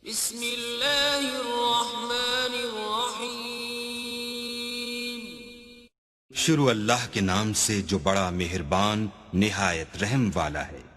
बिस्मिल्लाहिर्रहमानिर्रहीम। शुरू अल्लाह के नाम से जो बड़ा मेहरबान निहायत रहम वाला है।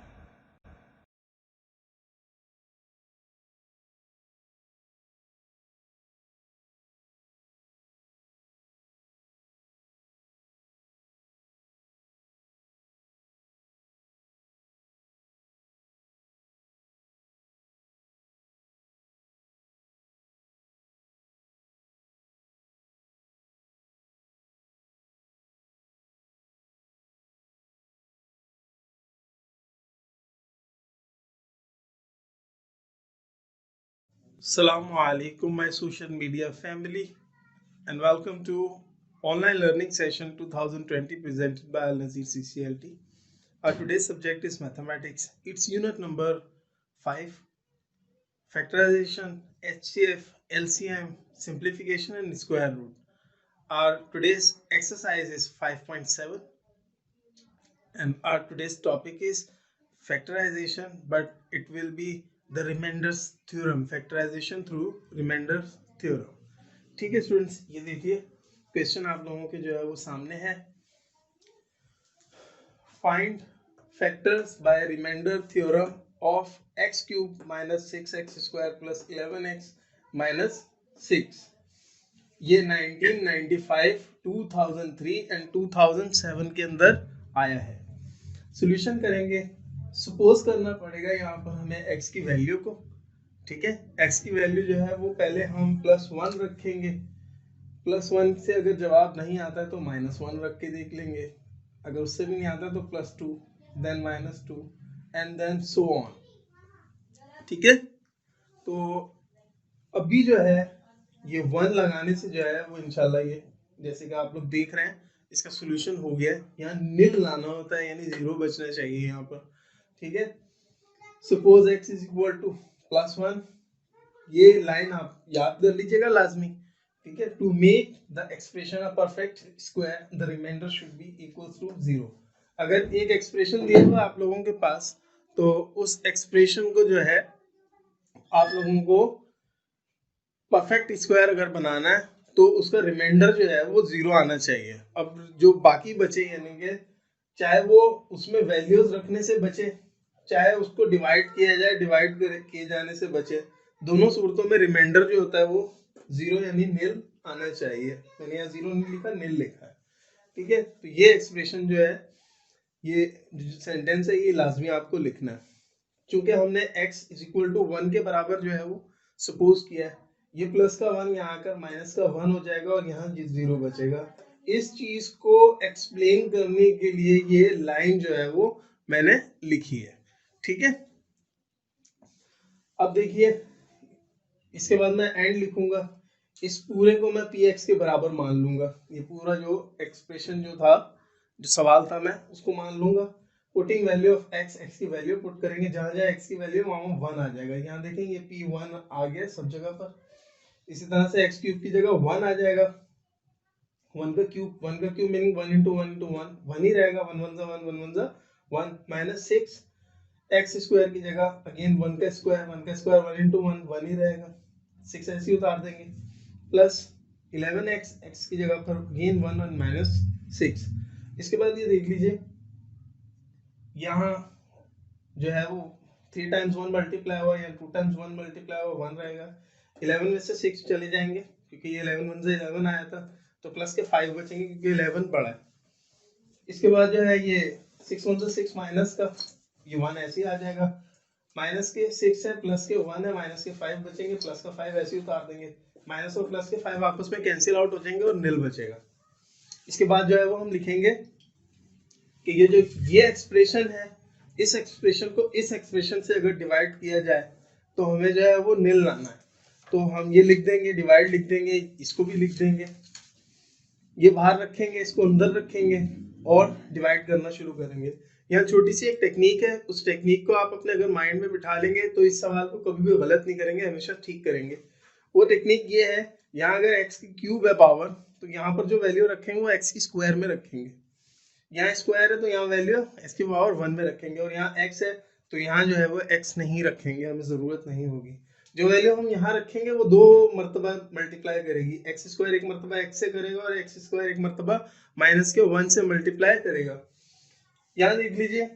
Assalamu alaikum, my social media family, and welcome to online learning session 2020 presented by Al Nazir CCLT. Our today's subject is mathematics. It's unit number 5, factorization, HCF, LCM, simplification, and square root. Our today's exercise is 5.7, and our today's topic is factorization, but it will be the remainders theorem, factorization through remainders theorem. ठीक है students, ये देखिए question आप लोगों के जो है वो सामने है। Find factors by remainder theorem of x cube minus 6x square plus 11x minus 6। ये 1995, 2003 एंड 2007 के अंदर आया है। सॉल्यूशन करेंगे। सपोज करना पड़ेगा यहाँ पर हमें x की वैल्यू को, ठीक है। x की वैल्यू जो है वो पहले हम +1 रखेंगे। +1 से अगर जवाब नहीं आता है तो -1 रख के देख लेंगे। अगर उससे भी नहीं आता तो +2, then -2 and then so on, ठीक है। तो अभी जो है ये 1 लगाने से जो है वो इंशाल्लाह ये जैसे कि आप लोग देख रहे हैं इसका सोल्यूशन हो गया। यहाँ नील लाना होता है, यानी 0 बचना चाहिए यहाँ पर, ठीक है। Suppose x is equal to +1, ये लाइन आप याद कर लीजिएगा लाजमी, ठीक है। To make the expression a perfect square the remainder should be equal to 0। अगर एक एक्सप्रेशन दिया हुआ आप लोगों के पास, तो उस एक्सप्रेशन को जो है आप लोगों को परफेक्ट स्क्वायर अगर बनाना है तो उसका रिमाइंडर जो है वो 0 आना चाहिए। अब जो बाकी बचे, यानी कि चाहे वो उसमें वैल्यूज रखने से बचे, चाहे उसको डिवाइड किया जाए, डिवाइड किए जाने से बचे, दोनों सूरतों में रिमाइंडर जो होता है वो 0 यानी नील आना चाहिए। मैंने यहाँ 0 नहीं लिखा, नील लिखा है, ठीक है। तो ये एक्सप्रेशन जो है, ये जो सेंटेंस है, ये लाजमी आपको लिखना है। क्योंकि हमने x इज इक्वल टू 1 के बराबर जो है वो सपोज किया है। ये प्लस का 1 यहाँ आकर माइनस का 1 हो जाएगा और यहाँ 0 बचेगा। इस चीज को एक्सप्लेन करने के लिए ये लाइन जो है वो मैंने लिखी है, ठीक है। अब देखिए, इसके बाद मैं एंड लिखूंगा। इस पूरे को मैं px के बराबर मान लूंगा। ये पूरा जो एक्सप्रेशन जो था, जो सवाल था, मैं उसको मान लूंगा। Putting value of x, x की वैल्यू पुट करेंगे, जहां जहां x की वैल्यू वहां 1 आ जाएगा। यहाँ देखेंगे p1 आ गया सब जगह पर। इसी तरह से x क्यूब की जगह 1 आ जाएगा। 1 का क्यूब मीनिंग 1 into 1 into 1 1 ही रहेगा। 1 1 1 1 1 1 माइनस 6। x स्क्वायर की जगह अगेन 1 का स्क्वायर 1 into 1 1 ही रहेगा। 6 ऐसे ही उतार देंगे, प्लस 11x, x की जगह पर अगेन 1 और माइनस 6। इसके बाद ये देख लीजिए, यहाँ जो है वो 3 times 1 मल्टीप्लाई हुआ या 2 times 1 मल्टीप्लाई हुआ 1 रहेगा। 11 में से 6 चले जाएंगे क्योंकि ये 11 1 से 11 आया था, तो प्लस के 5 बचेंगे क्योंकि 11 बड़ा है। इसके बाद जो है ये 6 1 से 6 माइनस का ये 1 ऐसे ही आ जाएगा। माइनस के 6 है, प्लस के 1 है, माइनस के 5 बचेंगे, प्लस का 5 ऐसे ही उतार देंगे। माइनस और प्लस के 5 आपस में कैंसिल आउट हो जाएंगे और नील बचेगा। इसके बाद जो है वो हम लिखेंगे कि ये जो ये एक्सप्रेशन है, इस एक्सप्रेशन को इस एक्सप्रेशन से अगर डिवाइड किया जाए तो हमें जो है वो नील लाना है। तो हम ये लिख देंगे, डिवाइड लिख देंगे, इसको भी लिख देंगे, ये बाहर रखेंगे, इसको अंदर रखेंगे और डिवाइड करना शुरू करेंगे। यहाँ छोटी सी एक टेक्निक है, उस टेक्निक को आप अपने अगर माइंड में बिठा लेंगे तो इस सवाल को कभी भी गलत नहीं करेंगे, हमेशा ठीक करेंगे। वो टेक्निक ये है, यहाँ अगर x की क्यूब है पावर, तो यहाँ पर जो वैल्यू रखेंगे वो x की स्क्वायर में रखेंगे। यहाँ स्क्वायर है तो यहाँ वैल्यू x की पावर 1 में रखेंगे, और यहाँ x है तो यहाँ जो है वो x नहीं रखेंगे, हमें जरूरत नहीं होगी। जो वैल्यू हम यहाँ रखेंगे वो दो मरतबा मल्टीप्लाई करेगी, एक्स स्क्वायर एक मरतबा एक्स से करेगा और एक्स स्क्वायर एक मरतबा माइनस के 1 से मल्टीप्लाई करेगा। यहाँ देख लीजिए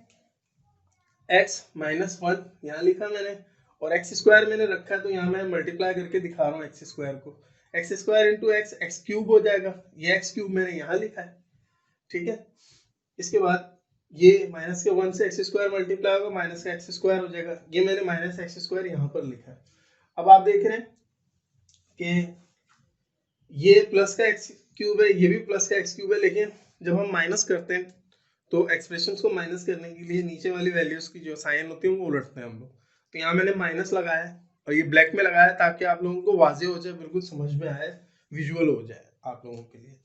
x माइनस 1 यहाँ लिखा मैंने और एक्स स्क्वायर मैंने रखा है, तो यहाँ मैं मल्टीप्लाई करके दिखा रहा हूँ एक्स स्क्वायर को। X square into x x cube हो जाएगा, ये एक्स क्यूब मैंने यहाँ लिखा है, ठीक है। इसके बाद ये माइनस के 1 से एक्स स्क्वायर मल्टीप्लाई होगा, माइनस का एक्स स्क्वायर हो जाएगा, ये मैंने माइनस एक्स स्क्वायर यहाँ पर लिखा है। अब आप देख रहे हैं कि ये प्लस का एक्स क्यूब है, ये भी प्लस का एक्स क्यूब है, लेकिन जब हम माइनस करते हैं तो एक्सप्रेशंस को माइनस करने के लिए नीचे वाली वैल्यूज की जो साइन होती है वो उलटते हैं हम लोग। तो यहाँ मैंने माइनस लगाया है और ये ब्लैक में लगाया ताकि आप लोगों को वाजे हो जाए, बिल्कुल समझ में आए, विजुअल हो जाए आप लोगों के लिए।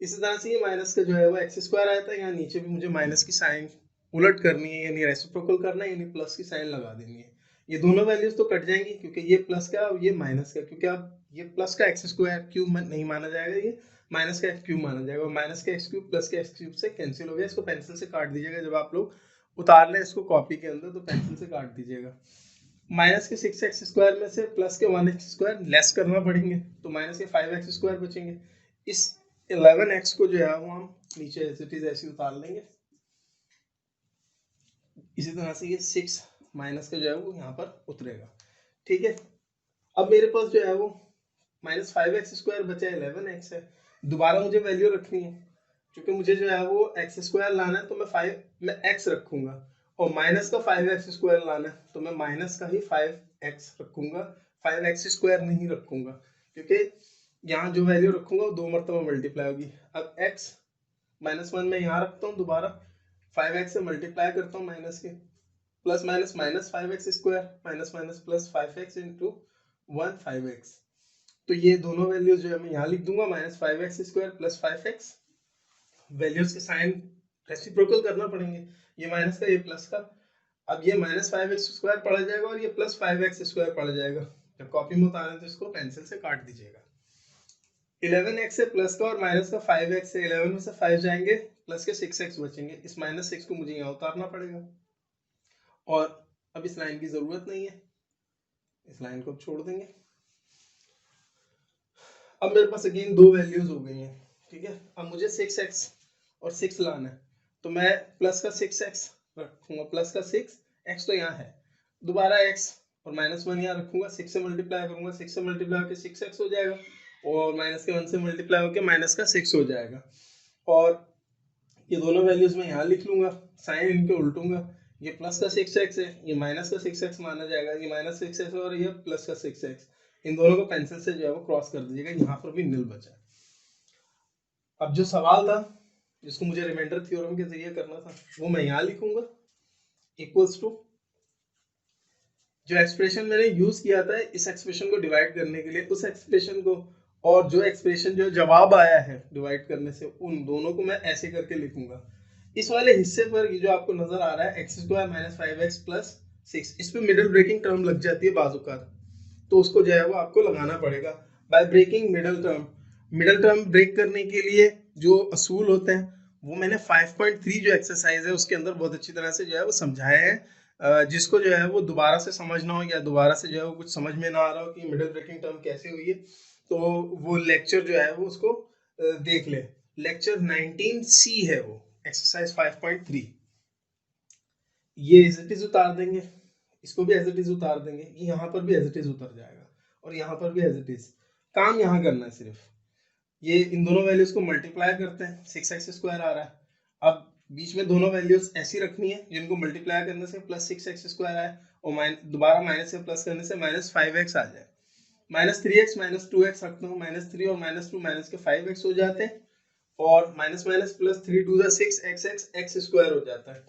इसी तरह से ये माइनस का जो है वो एक्स स्क्वायर आया था, यहाँ नीचे भी मुझे माइनस की साइन उलट करनी है, यानी रेसिप्रोकल करना है, यानी प्लस की साइन लगा देनी है। ये दोनों वैल्यूज तो कट जाएंगी क्योंकि ये प्लस का और ये माइनस का, क्योंकि अब ये प्लस का एक्स स्क्वायर क्यूब नहीं माना जाएगा, ये माइनस का एक्स क्यूब माना जाएगा। और माइनस का एक्स क्यूब प्लस के एक्स क्यूब से कैंसिल हो गया, इसको पेंसिल से काट दीजिएगा। जब आप लोग उतार लें इसको कॉपी के अंदर तो पेंसिल से काट दीजिएगा। माइनस के 6x स्क्वायर में से प्लस के 1x स्क्वायर लेस करना पड़ेंगे, तो माइनस के 5x स्क्वायर बचेंगे। इस 11x को जो है वो हम नीचे एज इट इज ऐसे उतार लेंगे। इसी तरह से ये 6 माइनस का जो है वो यहाँ पर उतरेगा, ठीक है। अब मेरे पास जो है वो माइनस 5x स्क्वायर बचा है, 11x है। दोबारा मुझे वैल्यू रखनी है, क्योंकि मुझे जो है वो एक्स स्क्वायर लाना है, तो मैं x रखूंगा, और माइनस का 5x स्क्वायर लाना है तो मैं माइनस का ही 5x रखूंगा, 5x स्क्वायर नहीं रखूंगा, क्योंकि यहाँ जो वैल्यू रखूंगा वो दो मरतबा मल्टीप्लाई होगी। अब x माइनस 1 में यहाँ रखता हूँ, दोबारा 5x से मल्टीप्लाई करता हूँ माइनस के, plus minus minus 5x square minus minus plus 5x into 1 5x। तो ये दोनों वैल्यूज जो है मैं यहाँ लिख दूंगा, minus 5x square plus 5x। Values के साइन रेसिप्रोकल करना पड़ेंगे, ये माइनस का ये प्लस का। अब ये माइनस 5x स्क्वायर पड़ जाएगा और ये प्लस 5x स्क्वायर पड़ जाएगा। जब कॉपी में उतारें तो इसको पेंसिल से काट दीजिएगा। 11x से प्लस का और माइनस का 5x से 11 में से 5 जाएंगे, प्लस के 6x बचेंगे। इस माइनस 6 को मुझे यहाँ उतारना पड़ेगा, और अब इस लाइन की जरूरत नहीं है, इस लाइन को अब छोड़ देंगे। अब मेरे पास अगेन दो वैल्यूज हो गई हैं, ठीक है। अब मुझे 6x और 6 लाना है, तो मैं प्लस का 6x रखूंगा, प्लस का 6x तो यहाँ है, दोबारा x और माइनस 1 यहाँ रखूंगा, 6 से मल्टीप्लाई करूंगा, 6 से मल्टीप्लाई होकर 6x हो जाएगा, और माइनस के 1 से मल्टीप्लाई होकर माइनस का 6 हो जाएगा। और ये दोनों वैल्यूज मैं यहाँ लिख लूंगा, साइन इनके उल्टूंगा, ये प्लस का 6x है, ये माइनस का 6x माना जाएगा, ये माइनस 6x और ये प्लस का 6x। इन दोनों को पेंसिल से जो है वो क्रॉस कर दीजिएगा, यहाँ पर भी नील बचा। अब जो सवाल था जिसको मुझे रिमाइंडर थ्योरम के जरिए करना था वो मैं यहाँ लिखूंगा, इक्वल्स टू जो एक्सप्रेशन मैंने यूज किया था इस एक्सप्रेशन को डिवाइड करने के लिए, उस एक्सप्रेशन को और जो एक्सप्रेशन जो जवाब आया है डिवाइड करने से, उन दोनों को मैं ऐसे करके लिखूंगा। इस वाले हिस्से पर ये जो आपको नजर आ रहा है x square minus 5x plus 6, इस पे मिडिल ब्रेकिंग टर्म लग जाती है बाजुकात, तो उसको जो है वो आपको लगाना पड़ेगा by breaking middle term. Middle term break करने के लिए जो असूल होते हैं वो मैंने 5.3 जो एक्सरसाइज है उसके अंदर बहुत अच्छी तरह से जो है वो समझाए हैं। जिसको जो है वो दोबारा से समझना हो या दोबारा से जो है वो कुछ समझ में ना आ रहा हो कि मिडिल ब्रेकिंग टर्म कैसे हुई है, तो वो लेक्चर जो है वो उसको देख ले। लेक्चर 19C है वो, एक्सरसाइज 5.3। ये एज इट इज उतार देंगे, इसको भी एज इट इज उतार देंगे, ये यहाँ पर भी एज इट इज उतर जाएगा, और यहाँ पर भी एज इट इज। काम यहाँ करना है सिर्फ, ये इन दोनों वैल्यूज को मल्टीप्लाई करते हैं, 6x स्क्वायर आ रहा है। अब बीच में दोनों वैल्यूज ऐसी रखनी है जिनको मल्टीप्लाई करने से प्लस 6x स्क्वायर आए, और दोबारा माइनस से प्लस करने से माइनस 5x आ जाए। माइनस 3x माइनस 2x रखता हूँ, माइनस 3 और माइनस 2 माइनस के 5x हो जाते हैं, और minus minus plus 3 2 6 x square हो जाता है।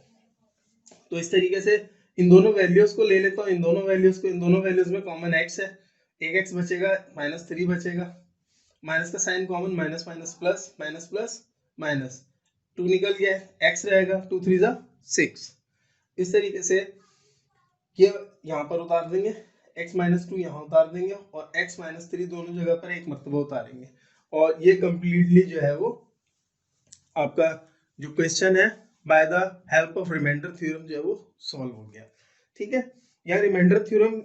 तो इस तरीके से इन दोनों वैल्यूज को ले लेता हूँ, इन दोनों वैल्यूज में कॉमन x है, एक x बचेगा, माइनस 3 बचेगा, माइनस का sign common, minus minus plus minus plus minus, 2 निकल गया, x रहेगा, 2 3 जा 6। इस तरीके से ये यहाँ पर उतार देंगे, x माइनस 2 यहाँ उतार देंगे, और x माइनस 3 दोनों जगह पर एक मरतबा उतारेंगे, और ये कंप्लीटली जो है वो आपका जो क्वेश्चन है by the help of remainder theorem जो है वो सॉल्व हो गया, ठीक है। यहाँ रिमाइंडर थ्योरम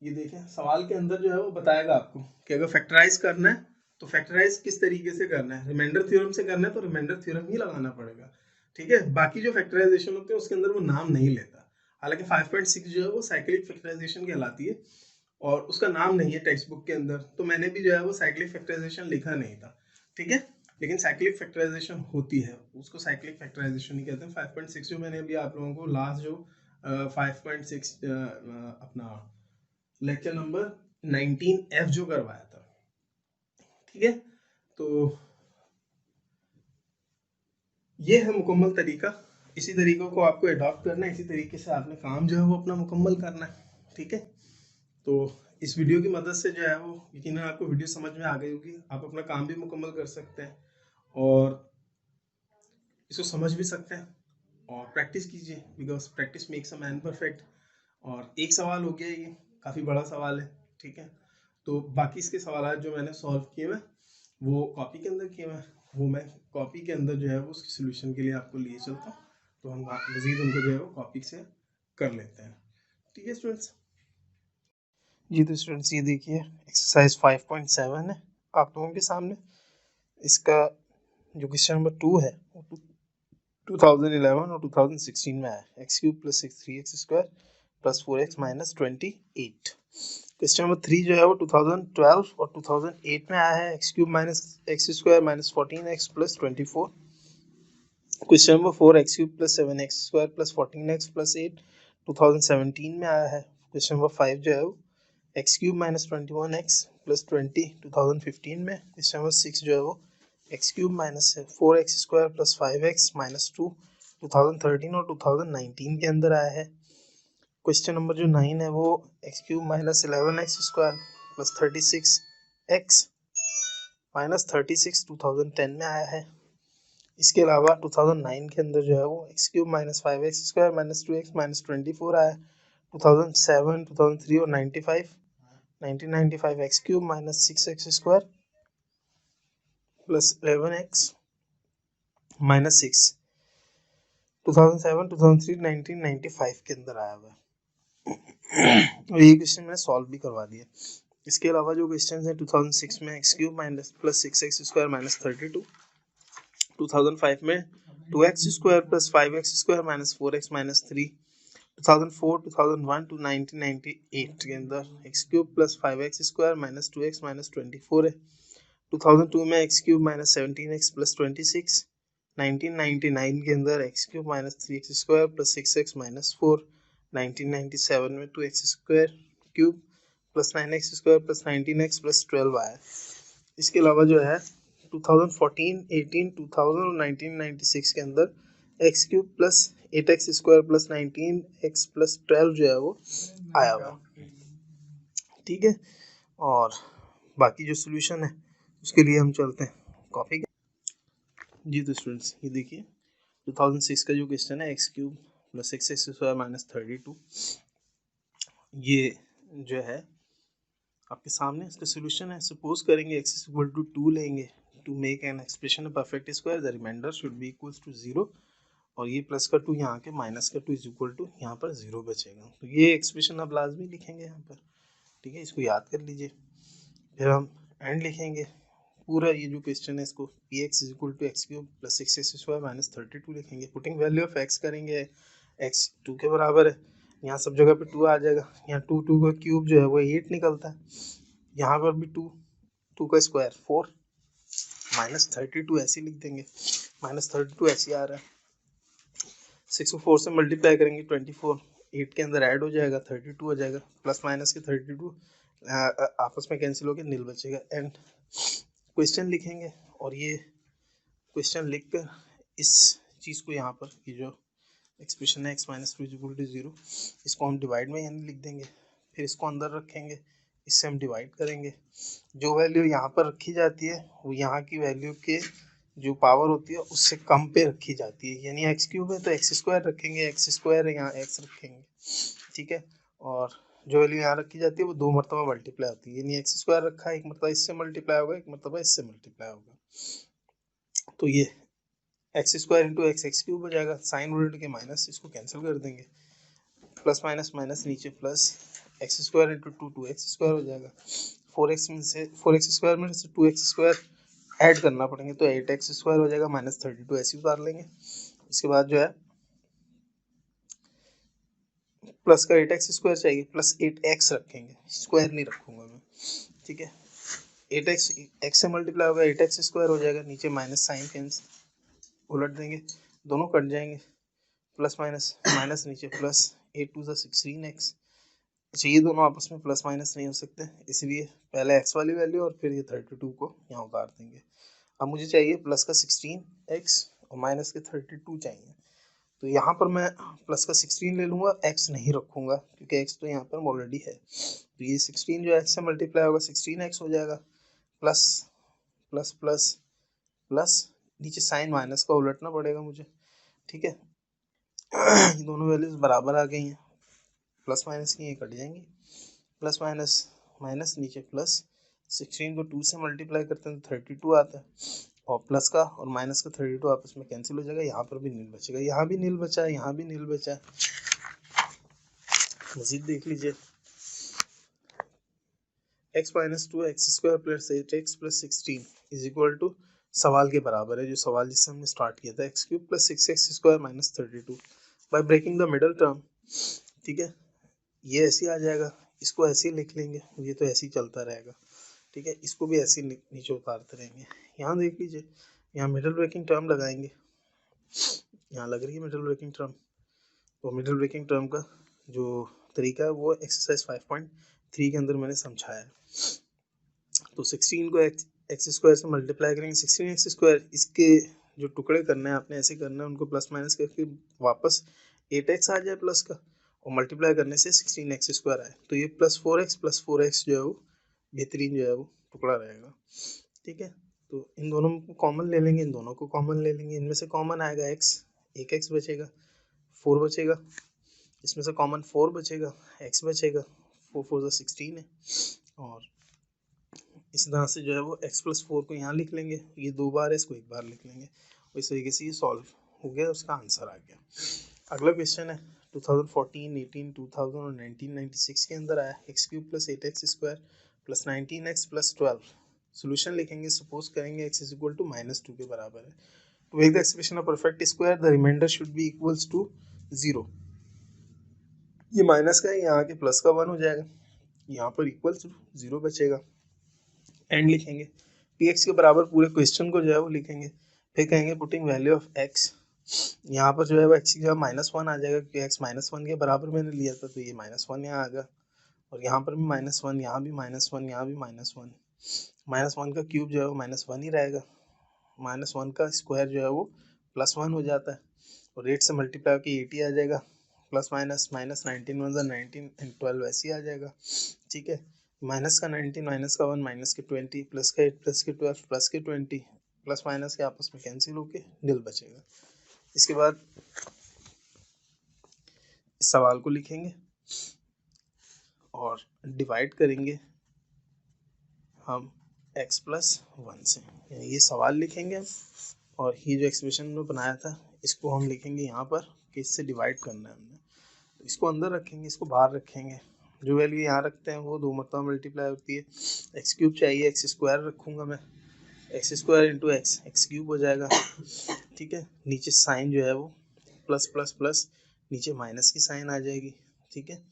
ये देखें सवाल के अंदर जो है वो बताएगा आपको कि अगर फैक्टराइज करना है तो फैक्टराइज किस तरीके से करना है। रिमाइंडर थ्योरम से करना है तो रिमाइंडर थ्योरम ही लगाना पड़ेगा, ठीक है। बाकी जो फैक्टराइजेशन होते हैं उसके अंदर वो नाम नहीं लेता। हालांकि 5.6 जो है वो साइक्लिक फैक्टराइजेशन कहलाती है और उसका नाम नहीं है टेक्स्ट बुक के अंदर, तो मैंने भी जो है वो साइक्लिक फैक्टराइजेशन लिखा नहीं था, ठीक है। लेकिन साइक्लिक फैक्टराइजेशन होती है, उसको साइक्लिक फैक्टराइजेशन ही कहते हैं। 5.6 जो मैंने अभी आप लोगों को लास्ट जो 5.6 अपना लेक्चर नंबर 19F जो करवाया था, ठीक है। तो ये है मुकम्मल तरीका। इसी तरीकों को आपको अडॉप्ट करना है, इसी तरीके से आपने काम जो है वो अपना मुकम्मल करना है, ठीक है। तो इस वीडियो की मदद से जो है वो यकीनन आपको वीडियो समझ में आ गई होगी, आप अपना काम भी मुकम्मल कर सकते हैं और इसको समझ भी सकते हैं और प्रैक्टिस कीजिए, because practice makes a man perfect. और एक सवाल हो गया, ये काफ़ी बड़ा सवाल है, ठीक है। तो बाकी इसके सवाल जो मैंने सॉल्व किए हुए वो कॉपी के अंदर किए हुए, वो मैं कॉपी के अंदर जो है वो उसके सोल्यूशन के लिए आपको लिए चलता हूँ, तो हम मज़ीद उनको जो है वो कॉपी से कर लेते हैं, ठीक है स्टूडेंट्स। जी तो स्टूडेंट्स ये देखिए एक्सरसाइज 5.7 है आप लोगों के सामने। इसका जो क्वेश्चन नंबर 2 है वो 2011 और 2016 में आया है। X cube plus 3x square plus 4x minus 28। Question number 3 जो है वो 2012 और 2008 में आया है। X cube minus x square minus 14x plus 24। Question number 4 x cube plus 7x square plus 14x plus 8 2017 में आया है। क्वेश्चन नंबर 5 जो है वो x cube minus 21x plus 20 2015 में। क्वेश्चन नंबर 6 जो है वो x cube minus 4x square plus 5x minus 2 2013 और 2019 के अंदर आया है। क्वेश्चन नंबर जो 9 है वो x cube minus 11x square plus 36x minus 36 2010 में आया है। इसके अलावा 2009 के अंदर जो है वो x cube minus 5x square minus 2x minus 24 आया है। 2007 2003 और 1995 x cube minus 6x square plus 11x minus 6 2007 2003 1995 के अंदर आया हुआ है और ये क्वेश्चन मैंने सॉल्व भी करवा दिया। इसके अलावा जो क्वेश्चन है 2006 में x cube minus plus 6x square minus 32, 2005 में 2x square plus 5x square minus 4x minus 3, 2004 2001 to 1998 के अंदर x cube plus 5x square minus 2x minus 24 है। 2002 में x cube minus 17x plus 26, 1999 के अंदर x cube minus 3x square plus 6x minus 4, 1997 में 2x square cube plus 9x square plus 19x plus 12 आया। इसके अलावा जो है 2014, 18, 2000 और 1996 के अंदर x cube plus 8x square plus 19x plus 12 जो है वो आया हुआ, ठीक है। और बाकी जो सोल्यूशन है उसके लिए हम चलते हैं कॉपी के। जी तो स्टूडेंट्स ये देखिए 2006 का जो क्वेश्चन है x cube plus 6x square minus 32, ये जो है आपके सामने इसका सोल्यूशन है। सपोज करेंगे x इज इक्वल टू 2 लेंगे to make an expression a perfect square, the remainder should be equals to 0 और ये प्लस का 2 यहाँ के माइनस का 2 इज इक्वल टू यहाँ पर 0 बचेगा। तो ये एक्सप्रेशन आप लाजमी लिखेंगे यहाँ पर, ठीक है, इसको याद कर लीजिए। फिर हम एंड लिखेंगे पूरा ये जो क्वेश्चन है इसको p x is equal to x cube plus 6x square minus 32 लिखेंगे। पुटिंग वैल्यू ऑफ x करेंगे, x 2 के बराबर है, यहाँ सब जगह पे 2 आ जाएगा, यहाँ 2 2 का क्यूब जो है वो 8 निकलता है, यहाँ पर भी 2 2 का स्क्वायर 4 माइनस 32 ऐसे लिख देंगे, माइनस 32 ऐसे आ रहा है। 6 को 4 से मल्टीप्लाई करेंगे 24, 8 के अंदर ऐड हो जाएगा 32 हो जाएगा, प्लस माइनस के 32 आपस में कैंसिल होकर नील बचेगा। एंड क्वेश्चन लिखेंगे और ये क्वेश्चन लिखकर इस चीज़ को यहाँ पर ये जो एक्सप्रेशन है x माइनस 2 इक्वल टू 0 इसको हम डिवाइड में यानी लिख देंगे, फिर इसको अंदर रखेंगे, इससे हम डिवाइड करेंगे। जो वैल्यू यहाँ पर रखी जाती है वो यहाँ की वैल्यू के जो पावर होती है उससे कम पे रखी जाती है, यानी एक्स क्यूब है तो एक्स स्क्वायर रखेंगे, एक्स स्क्वायर है यहाँ एक्स रखेंगे, ठीक है। और जो वैल्यू यहाँ रखी जाती है वो 2 मरतबा मल्टीप्लाई होती है, यानी एक्स स्क्वायर रखा है एक मरतबा इससे मल्टीप्लाई होगा, एक मरतबा इससे मल्टीप्लाई होगा। तो ये x square into x x cube हो जाएगा, साइन उलट के माइनस इसको कैंसिल कर देंगे, प्लस माइनस माइनस नीचे plus x square into two x square हो जाएगा। 4x में से 4x स्क्वायर में से 2x स्क्वायर ऐड करना पड़ेंगे तो 8x स्क्वायर हो जाएगा, माइनस 32 ऐसे उतार लेंगे। इसके बाद जो है प्लस का 8x स्क्वायर चाहिए, प्लस 8x रखेंगे, स्क्वायर नहीं रखूंगा मैं, ठीक है। 8x x से मल्टीप्लाई होगा, 8x स्क्वायर हो जाएगा, नीचे माइनस साइन कैंस उलट देंगे, दोनों कट जाएंगे, प्लस माइनस माइनस नीचे प्लस 8 टू 16x। अच्छा ये दोनों आपस में प्लस माइनस नहीं हो सकते, इसलिए पहले x वाली वैल्यू और फिर ये 32 को यहाँ उतार देंगे। अब मुझे चाहिए प्लस का 16x और माइनस के 32 चाहिए, तो यहाँ पर मैं प्लस का 16 ले लूँगा, x नहीं रखूँगा क्योंकि x तो यहाँ पर ऑलरेडी है। तो ये 16 जो x से मल्टीप्लाई होगा 16x हो जाएगा, प्लस प्लस प्लस प्लस नीचे साइन माइनस का उलटना पड़ेगा मुझे, ठीक है। ये दोनों वैल्यूज बराबर आ गई हैं, प्लस माइनस की ये कट जाएंगी, प्लस माइनस माइनस नीचे प्लस 16 को 2 से मल्टीप्लाई करते हैं तो 32 आता है, और प्लस का और माइनस का 32 आपस में कैंसिल हो जाएगा, यहाँ पर भी नील बचेगा, यहाँ भी नील बचा है, यहाँ भी नील बचा है। मजीद देख लीजिए, x minus 2x square plus 8x plus 16 is equal to सवाल के बराबर है, जो सवाल जिससे हमने स्टार्ट किया था, x cube plus 6x square minus 32 by breaking the middle term, ठीक है। ये ऐसे ही आ जाएगा, इसको ऐसे ही लिख लेंगे, ये तो ऐसे ही चलता रहेगा, ठीक है। इसको भी ऐसे ही नीचे उतारते रहेंगे। यहाँ देख लीजिए, यहाँ मिडल ब्रेकिंग टर्म लगाएंगे, यहाँ लग रही है मिडल ब्रेकिंग टर्म, तो मिडल ब्रेकिंग टर्म का जो तरीका है वो एक्सरसाइज 5.3 के अंदर मैंने समझाया है। तो 16 को एक्स स्क्वायर से मल्टीप्लाई करेंगे, 16x स्क्वायर, इसके जो टुकड़े करने हैं आपने ऐसे करना है, उनको प्लस माइनस करके वापस 8x आ जाए प्लस का, और मल्टीप्लाई करने से 16x स्क्वायर आए, तो ये प्लस 4x जो है वो बेहतरीन जो है वो टुकड़ा रहेगा, ठीक है। तो इन दोनों को कॉमन ले लेंगे, इन दोनों को कॉमन ले लेंगे, इनमें से कॉमन आएगा x, एक x बचेगा, 4 बचेगा, इसमें से कॉमन 4 बचेगा, x बचेगा, 4 4 16 है, और इस तरह से जो है वो x प्लस 4 को यहाँ लिख लेंगे, ये 2 बार है, इसको 1 बार लिख लेंगे, इस तरीके से ये सॉल्व हो गया, उसका आंसर आ गया। अगला क्वेश्चन है 2014, 18, 2000 और 1996 के अंदर आया, x cube plus 8x square plus 19x plus 12, solution लिखेंगे, सपोज करेंगे x इज इक्वल टू -2 के बराबर है, to make the expression a perfect square the remainder should be equals to 0, ये माइनस का है, यहाँ के प्लस का 1 हो जाएगा, यहाँ पर इक्वल्स टू 0 बचेगा, एंड लिखेंगे, पी एक्स के बराबर पूरे क्वेश्चन को जो है वो लिखेंगे, फिर कहेंगे पुटिंग वैल्यू ऑफ एक्स, यहाँ पर जो है वो एक्स की जगह -1 आ जाएगा क्योंकि एक्स -1 के बराबर मैंने लिया था, तो ये -1 यहाँ आ गया, और यहाँ पर भी -1, यहाँ भी -1, यहाँ भी -1, -1 का क्यूब जो है वो -1 ही रहेगा, -1 का स्क्वायर जो है वो +1 हो जाता है, और 8 से मल्टीप्लाई होकर 80 आ जाएगा, प्लस माइनस माइनस 19 1 19 एंड 12 ऐसे ही आ जाएगा, ठीक है। माइनस का 19 माइनस का 1 माइनस के 20 प्लस का 8 प्लस के 12 प्लस के 20 प्लस माइनस के आपस में कैंसिल होके निल बचेगा। इसके बाद इस सवाल को लिखेंगे और डिवाइड करेंगे हम x प्लस 1 से, यानी ये सवाल लिखेंगे हम, और ये जो एक्सप्रेशन में बनाया था इसको हम लिखेंगे यहाँ पर कि इससे डिवाइड करना है हमने, तो इसको अंदर रखेंगे, इसको बाहर रखेंगे, जो वैल्यू यहाँ रखते हैं वो 2 मरतबा मल्टीप्लाई होती है, एक्स क्यूब चाहिए, एक्स स्क्वायर रखूँगा मैं, x square into x cube हो जाएगा, ठीक है। नीचे साइन जो है वो प्लस प्लस प्लस, नीचे माइनस की साइन आ जाएगी, ठीक है,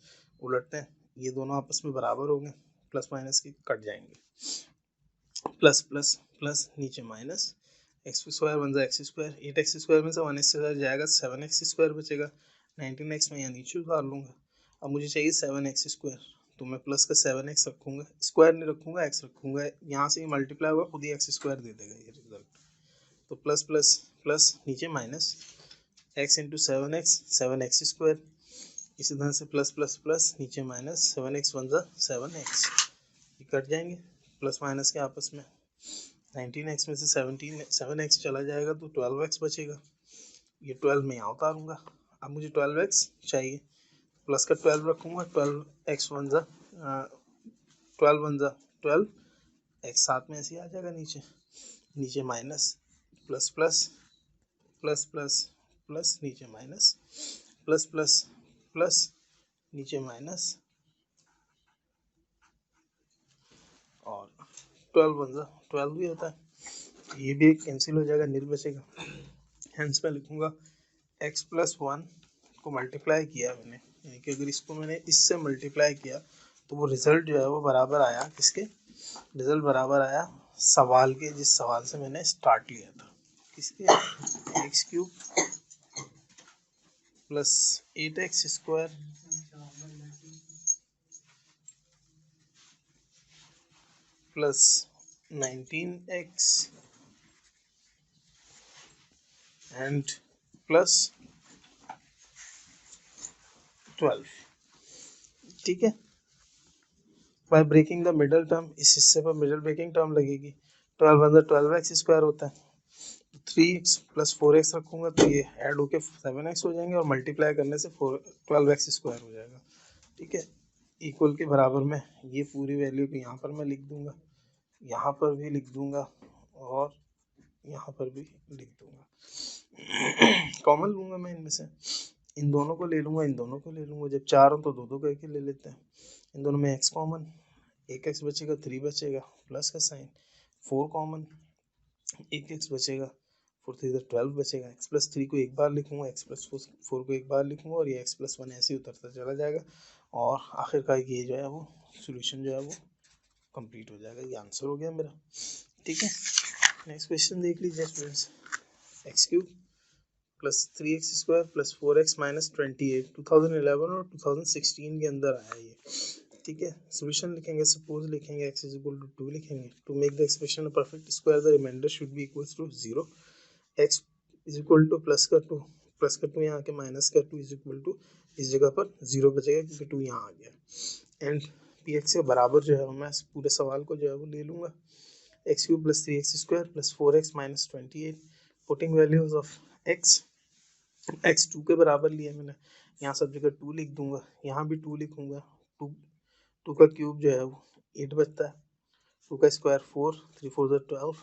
उलटते हैं, ये दोनों आपस में बराबर होंगे, प्लस माइनस की कट जाएंगे, प्लस प्लस प्लस नीचे माइनस, एक्स स्क्वायर बन जाए एक्स स्क्वायर, 8x स्क्वायर में से 1x स्क्वायर जाएगा, 7x स्क्वायर बचेगा, 19x में यहाँ नीचे उतार लूँगा, अब मुझे चाहिए 7x स्क्वायर, तो मैं प्लस का 7x रखूँगा, स्क्वायर नहीं रखूँगा, x रखूँगा, यहाँ से मल्टीप्लाई होगा खुद ही x स्क्वायर दे देगा ये रिजल्ट, तो प्लस प्लस प्लस नीचे minus x into 7x square, इसी तरह से प्लस प्लस प्लस नीचे माइनस 7x बन जा 7x, ये कट जाएंगे, प्लस माइनस के आपस में 19x में से 7x चला जाएगा तो 12x बचेगा, ये 12 में यहाँ उतारूँगा, अब मुझे 12x चाहिए, प्लस का 12 रखूँगा, 12x बन जा 12 बन जा 12, x साथ में ऐसे ही आ जाएगा, नीचे minus plus plus plus plus plus नीचे माइनस प्लस प्लस प्लस नीचे माइनस और 12 भी होता है, ये भी कैंसिल हो जाएगा, नील बचेगा। हेंस मैं लिखूंगा x प्लस 1 को मल्टीप्लाई किया मैंने, यानी कि अगर इसको मैंने इससे मल्टीप्लाई किया तो वो रिजल्ट जो है वो बराबर आया किसके, रिजल्ट बराबर आया सवाल के, जिस सवाल से मैंने स्टार्ट लिया था, किसके, x cube plus 8x square plus 19x and plus 12, ठीक है। By breaking the middle term, इस हिस्से पर मिडल ब्रेकिंग टर्म लगेगी, 12 अंदर 12x स्क्वायर होता है, 3x प्लस 4x रखूंगा तो ये ऐड होके 7x हो जाएंगे और मल्टीप्लाई करने से 12x स्क्वायर हो जाएगा, ठीक है। इक्वल के बराबर में ये पूरी वैल्यू को यहाँ पर मैं लिख दूंगा, यहाँ पर भी लिख दूंगा और यहाँ पर भी लिख दूंगा। कॉमन लूंगा मैं इनमें से, इन दोनों को ले लूंगा, इन दोनों को ले लूंगा, जब 4 हो तो दो दो करके ले लेते हैं। इन दोनों में x कॉमन, एक x बचेगा, 3 बचेगा, प्लस का साइन, 4 कॉमन, एक x बचेगा, 4 3 12 बचेगा, x प्लस 3 को एक बार लिखूंगा, x प्लस 4 को एक बार लिखूंगा और ये x प्लस 1 ऐसे ही उतरता चला जाएगा और आखिरकार ये जो है वो सोल्यूशन जो है वो कंप्लीट हो जाएगा। ये आंसर हो गया मेरा, ठीक है। नेक्स्ट क्वेश्चन देख लीजिए students, x cube plus 3x square plus 4x minus 28 2011 और 2016 के अंदर आया ये, ठीक है। सोल्यूशन लिखेंगे, सपोज लिखेंगे x इज इक्वल टू 2 लिखेंगे, to make the expression a perfect square the remainder should be equal to 0, x is equal to plus का 2 यहाँ के माइनस का 2 इज इक्वल टू, इस जगह पर 0 बचेगा क्योंकि 2 यहाँ आ गया, एंड px के बराबर जो है मैं पूरे सवाल को जो है वो ले लूँगा, x cube plus 3x square plus 4x minus 28, putting values of x 2 के बराबर लिया मैंने, यहाँ सब जगह 2 लिख दूंगा, यहाँ भी 2 लिखूंगा, 2 का क्यूब जो है वो 8 बचता है, 2 का स्क्वायर 4, 3 4 12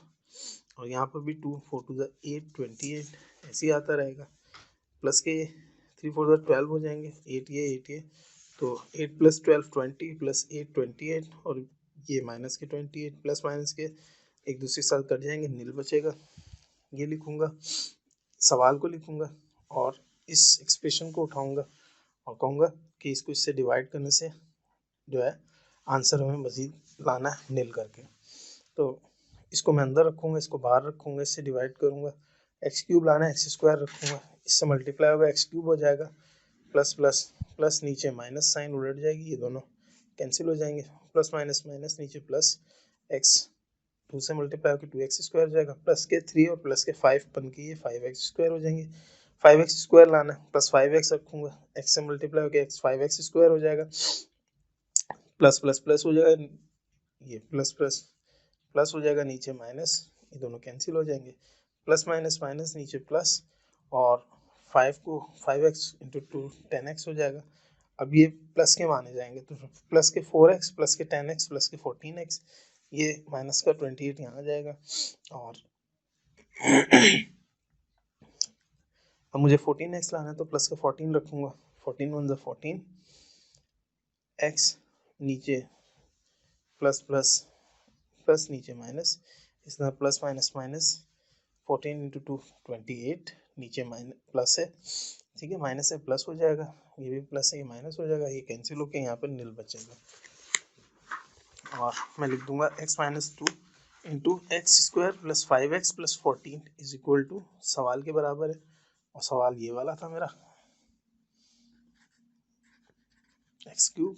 और यहाँ पर भी 2 4 2 8 28 ऐसे ही आता रहेगा, प्लस के 3 4 12 हो जाएंगे, 8 ये तो 8 प्लस 12 20 प्लस 8 28 और ये माइनस के 28 प्लस माइनस के एक दूसरे के साथ कट जाएंगे, नील बचेगा, ये लिखूंगा, सवाल को लिखूंगा और इस एक्सप्रेशन को उठाऊंगा और कहूँगा कि इसको इससे डिवाइड करने से जो है आंसर हमें मज़ीद लाना है नील करके, तो इसको मैं अंदर रखूँगा, इसको बाहर रखूँगा, इससे डिवाइड करूँगा, एक्स क्यूब लाना है, एक्स स्क्वायर रखूँगा, इससे मल्टीप्लाई होगा, एक्स क्यूब हो जाएगा, प्लस प्लस प्लस नीचे माइनस साइन उलट जाएगी, ये दोनों कैंसिल हो जाएंगे, प्लस माइनस माइनस नीचे प्लस, एक्स 2 से मल्टीप्लाई होकर 2x स्क्वायर हो जाएगा, प्लस के 3 और प्लस के 5 बन के ये 5x स्क्वायर हो जाएंगे, 5x स्क्वायर लाना है, प्लस 5x रखूँगा, x से मल्टीप्लाई होकर 5x स्क्वायर हो जाएगा, प्लस प्लस प्लस हो जाएगा, ये प्लस प्लस प्लस हो जाएगा, नीचे माइनस, ये दोनों कैंसिल हो जाएंगे, प्लस माइनस माइनस नीचे प्लस और 5 को 5x इंटू 2 10x हो जाएगा, अब ये प्लस के माने जाएंगे तो प्लस के 4x प्लस के 10x प्लस के 14x, ये माइनस का 28 यहाँ आ जाएगा और अब मुझे 14x लाना है तो प्लस का 14 रखूँगा, 14 1 14 x नीचे प्लस प्लस प्लस नीचे माइनस, इस तरह प्लस माइनस माइनस 14 इंटू 2 28 नीचे माइनस प्लस है, ठीक है, माइनस से प्लस हो जाएगा, ये भी प्लस है, ये माइनस हो जाएगा, ये कैंसिल होकर यहाँ पर नील बचेगा और मैं लिख दूंगा x minus 2 into x square plus 5x plus 14 is equal to, सवाल के बराबर है और सवाल ये वाला था मेरा, x cube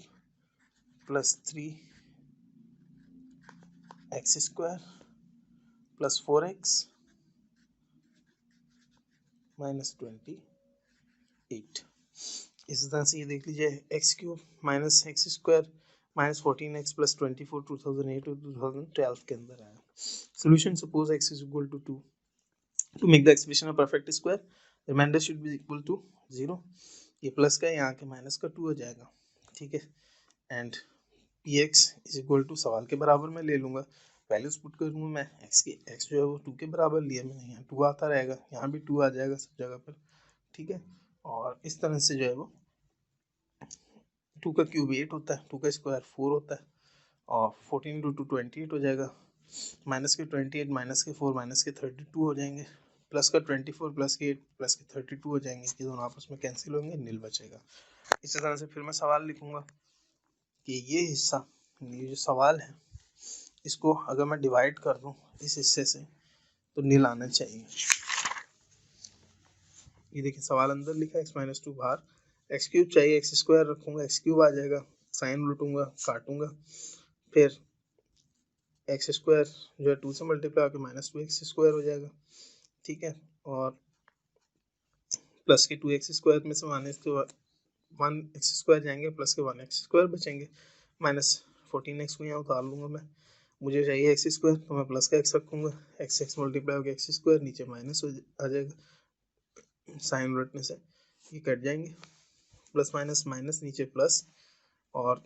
plus 3x square plus 4x minus 28, इस तरह से ये देख लीजिए, x cube minus x square minus 14x plus 24 2008 और 2012 के अंदर आया। Solution, suppose x is equal to 2, to make the expression a perfect square remainder should be equal to 0, ये प्लस का यहाँ के माइनस का 2 हो जाएगा, ठीक है, and px is equal to, सवाल के बराबर मैं ले लूँगा, वैल्यूज पुट करूँगा मैं, x जो है वो 2 के बराबर लिया मैंने, यहाँ 2 आता रहेगा, यहाँ भी 2 आ जाएगा सब जगह पर, ठीक है, और इस तरह से जो है वो 2 का क्यूब 8 होता है, 2 का स्क्वायर 4 होता है, और 14 इंटू 2 28 हो जाएगा, माइनस के 28 माइनस के 4 माइनस के 32 हो जाएंगे, प्लस का 24 प्लस के 8 प्लस के 32 हो जाएंगे, ये दोनों आपस में कैंसिल होंगे, नील बचेगा। इसी तरह से फिर मैं सवाल लिखूंगा कि ये हिस्सा, ये जो सवाल है, इसको अगर मैं डिवाइड कर दूं इस हिस्से से तो नील आना चाहिए। ये देखिए सवाल अंदर लिखा है x-2 बाहर, एक्स क्यूब चाहिए, एक्स स्क्वायर रखूंगा, एक्स क्यूब आ जाएगा, साइन उलटूंगा, काटूंगा, फिर एक्स स्क्वायर जो है 2 से मल्टीप्लाई होकर -2x स्क्वायर हो जाएगा, ठीक है, और प्लस के 2x स्क्वायर में से -1x स्क्वायर जाएंगे, प्लस के 1x स्क्वायर बचेंगे, -14x को यहाँ उतार लूंगा मैं, मुझे चाहिए एक्स स्क्वायर तो मैं प्लस का एक्स रखूंगा, एक्स मल्टीप्लाई होकर एक्स स्क्वायर, नीचे माइनस आ जाएगा, साइन उलटने से ये कट जाएंगे, प्लस माइनस माइनस नीचे प्लस, और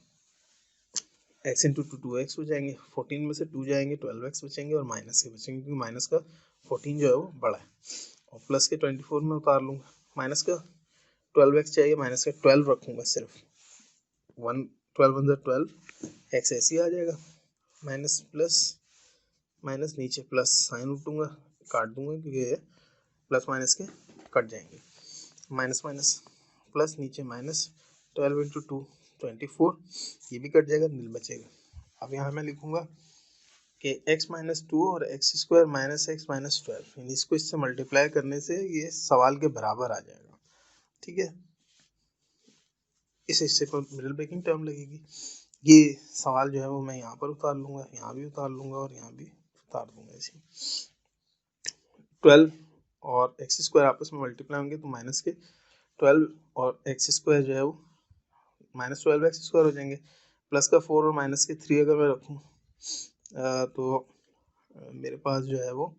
x इंटू 2x हो जाएंगे, 14 में से 2 जाएंगे, 12x बचेंगे, और माइनस के बचेंगे क्योंकि माइनस का 14 जो है वो बड़ा है, और प्लस के 24 में उतार लूँगा, माइनस का 12x चाहिए, माइनस का 12 रखूँगा सिर्फ, 12 12 x ऐसे ही आ जाएगा, माइनस प्लस माइनस नीचे प्लस, साइन उठूँगा, काट दूंगा क्योंकि ये प्लस माइनस के कट जाएंगे, माइनस माइनस प्लस, नीचे माइनस, 12 इंटू 2 24, ये भी कट जाएगा, नील बचेगा। अब यहाँ मैं लिखूंगा कि x-2 और x square minus x minus 12, इसको इससे मल्टीप्लाई करने से ये सवाल के बराबर आ जाएगा, ठीक है, इस हिस्से पर मिडिल ब्रेकिंग टर्म लगेगी, ये सवाल जो है वो मैं यहाँ पर उतार लूंगा, यहाँ भी उतार लूंगा, और यहाँ भी उतार दूंगा ऐसे, 12 और एक्स स्क्वायर आपस में मल्टीप्लाई होंगे तो माइनस के 12 और एक्स स्क्वायर जो है वो -12 एक्स स्क्वायर हो जाएंगे, प्लस का 4 और माइनस के 3 अगर मैं रखूँ तो मेरे पास जो है वो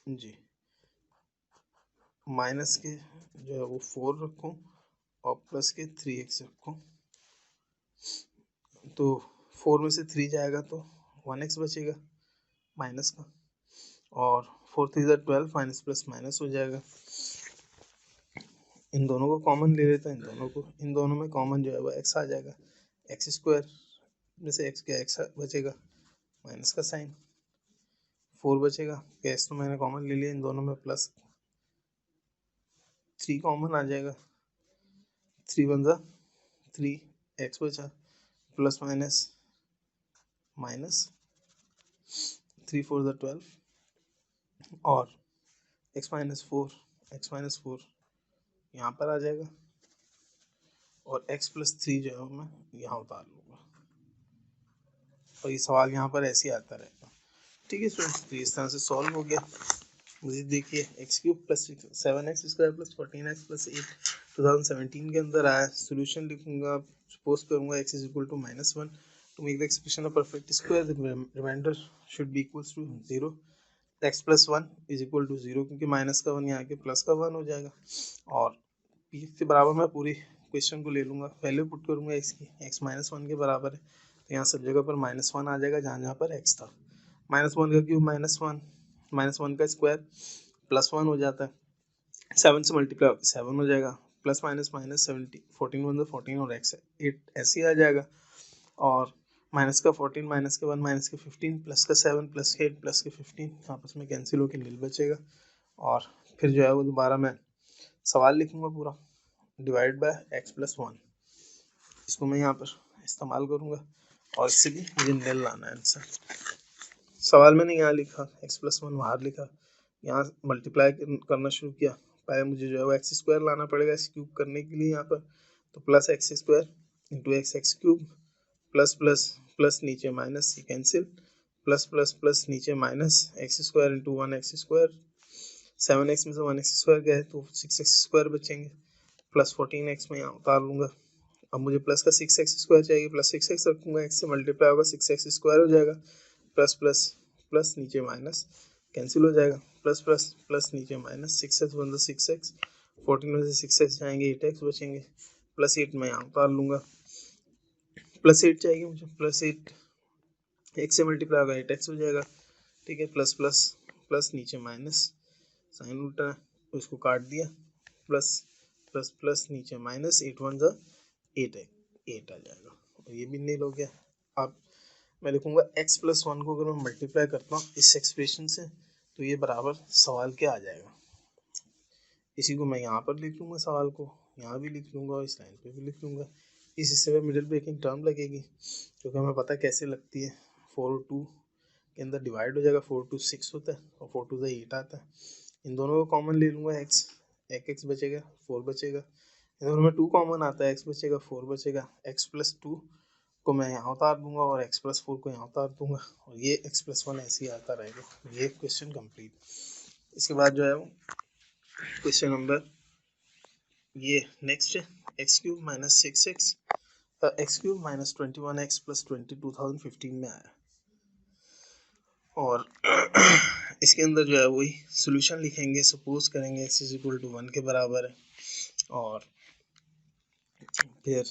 जी माइनस के जो है वो 4 रखूँ और प्लस के 3x रखूँ, तो 4 में से 3 जाएगा तो 1x बचेगा माइनस का, और 4 3 12 माइनस प्लस माइनस हो जाएगा, इन दोनों को कॉमन ले लेते हैं, इन दोनों में कॉमन जो है वो x आ जाएगा, एक्स स्क्वायर में से x क्या x बचेगा, माइनस का साइन, 4 बचेगा, x तो मैंने कॉमन ले लिया, इन दोनों में प्लस 3 कॉमन आ जाएगा, 3 1 3 x बचा, प्लस माइनस माइनस 3 4 12, और x माइनस 4 यहाँ पर आ जाएगा, और x प्लस 3 जो है मैं यहाँ उतार लूँगा, और ये सवाल यहाँ पर ऐसे ही आता रहेगा, ठीक है स्टूडेंट्स, तो इस तरह से सॉल्व हो गया। मुझे देखिए x³ plus 7x square plus 14x plus 8 2017 के अंदर आया, सोल्यूशन लिखूंगा, सपोज करूंगा x is equal to -1 to make the expression a perfect square, the remainder should be equals to 0, x plus 1 is equal to 0 क्योंकि minus का 1 यहाँ के plus का 1 हो जाएगा, और p के बराबर मैं पूरी क्वेश्चन को ले लूँगा, वैल्यू पुट करूँगा x की, x -1 के बराबर है, तो यहाँ सब जगह पर -1 आ जाएगा जहाँ जहाँ पर x था, -1 का क्यूब -1 का स्क्वायर प्लस 1 हो जाता है, 7 से मल्टीप्लाई 7 हो जाएगा, प्लस माइनस माइनस 70, 14 1 14 और x 8 ऐसे ही आ जाएगा, और माइनस का 14 माइनस के 1 माइनस के 15 प्लस का 7 प्लस के 8 प्लस के 15 आपस में कैंसिल होकर नील बचेगा, और फिर जो है वो दोबारा मैं सवाल लिखूंगा पूरा, डिवाइड बाय x प्लस 1, इसको मैं यहाँ पर इस्तेमाल करूँगा, और इससे भी मुझे नील लाना है आंसर। सवाल मैंने यहाँ लिखा, x प्लस 1 बाहर लिखा, यहाँ मल्टीप्लाई करना शुरू किया, पहले मुझे जो है वो एक्स स्क्वायर लाना पड़ेगा इस क्यूब करने के लिए यहाँ पर, तो plus x square into x cube, plus plus plus नीचे माइनस, ये कैंसिल, प्लस प्लस प्लस नीचे minus, x square into 1x square, 7x में से 1x स्क्वायर गया है तो 6x स्क्वायर बचेंगे, प्लस 14x में यहाँ उतार लूँगा, अब मुझे प्लस का 6x स्क्वायर चाहिए, प्लस 6x रखूँगा, x से मल्टीप्लाई होगा 6x स्क्वायर हो जाएगा, प्लस प्लस प्लस नीचे माइनस कैंसिल हो जाएगा, प्लस प्लस प्लस नीचे माइनस, 6x 1 6x, 14 में से 6x जाएंगे 8x बचेंगे, प्लस 8 मैं यहाँ उतार लूँगा, प्लस 8 चाहिए मुझे, प्लस 8 x से मल्टीप्लाई होगा 8x हो जाएगा, ठीक है, प्लस प्लस प्लस नीचे माइनस, साइन उल्टा है तो इसको काट दिया, प्लस प्लस प्लस नीचे माइनस 8 वन ज़ा 8 है, 8 आ जाएगा और ये भी नील हो गया। अब मैं लिखूंगा x प्लस 1 को अगर मैं मल्टीप्लाई करता हूँ इस एक्सप्रेशन से तो ये बराबर सवाल क्या आ जाएगा। इसी को मैं यहाँ पर लिख लूँगा, सवाल को यहाँ भी लिख लूँगा और इस लाइन पे भी लिख लूँगा। इस हिस्से में मिडिल ब्रेकिंग टर्म लगेगी क्योंकि हमें पता कैसे लगती है, 4 और 2 के अंदर डिवाइड हो जाएगा, 4 2 6 होता है और 4 2 8 आता है। इन दोनों को कॉमन ले लूँगा, x बचेगा, 4 बचेगा। इन दोनों में 2 कॉमन आता है, x बचेगा 4 बचेगा। x प्लस 2 को मैं यहाँ उतार दूंगा और x प्लस 4 को यहाँ उतार दूंगा और ये x प्लस 1 ऐसे ही आता रहेगा। ये क्वेश्चन कंप्लीट। इसके बाद जो है वो क्वेश्चन नंबर ये नेक्स्ट है, x cube minus 6x x cube minus 21x plus 20 2015 में आया और इसके अंदर जो है वही सोल्यूशन लिखेंगे। सपोज करेंगे x इज इक्वल टू 1 के बराबर है और फिर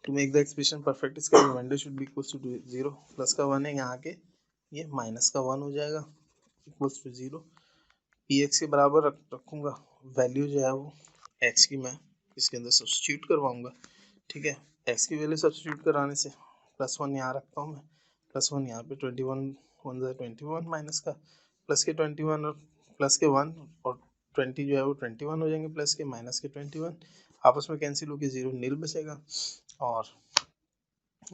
to make the expression perfect इसका remainder should be equals to 0। Plus का 1 है यहाँ के, ये माइनस का 1 हो जाएगा इक्वल्स टू 0। पी एक्स के बराबर रखूँगा, वैल्यू जो है वो एक्स की मैं इसके अंदर सब्स्टिट्यूट करवाऊँगा। ठीक है, एक्स की वैल्यू सब्स्टिट्यूट कराने से प्लस 1 यहाँ रखता हूँ मैं, प्लस 1 यहाँ पे 21 1 21 माइनस का प्लस के 21 और प्लस के 1 और 20 जो है वो 21 हो जाएंगे, प्लस के माइनस के 21 आपस में कैंसिल होकर 0 नील बचेगा। और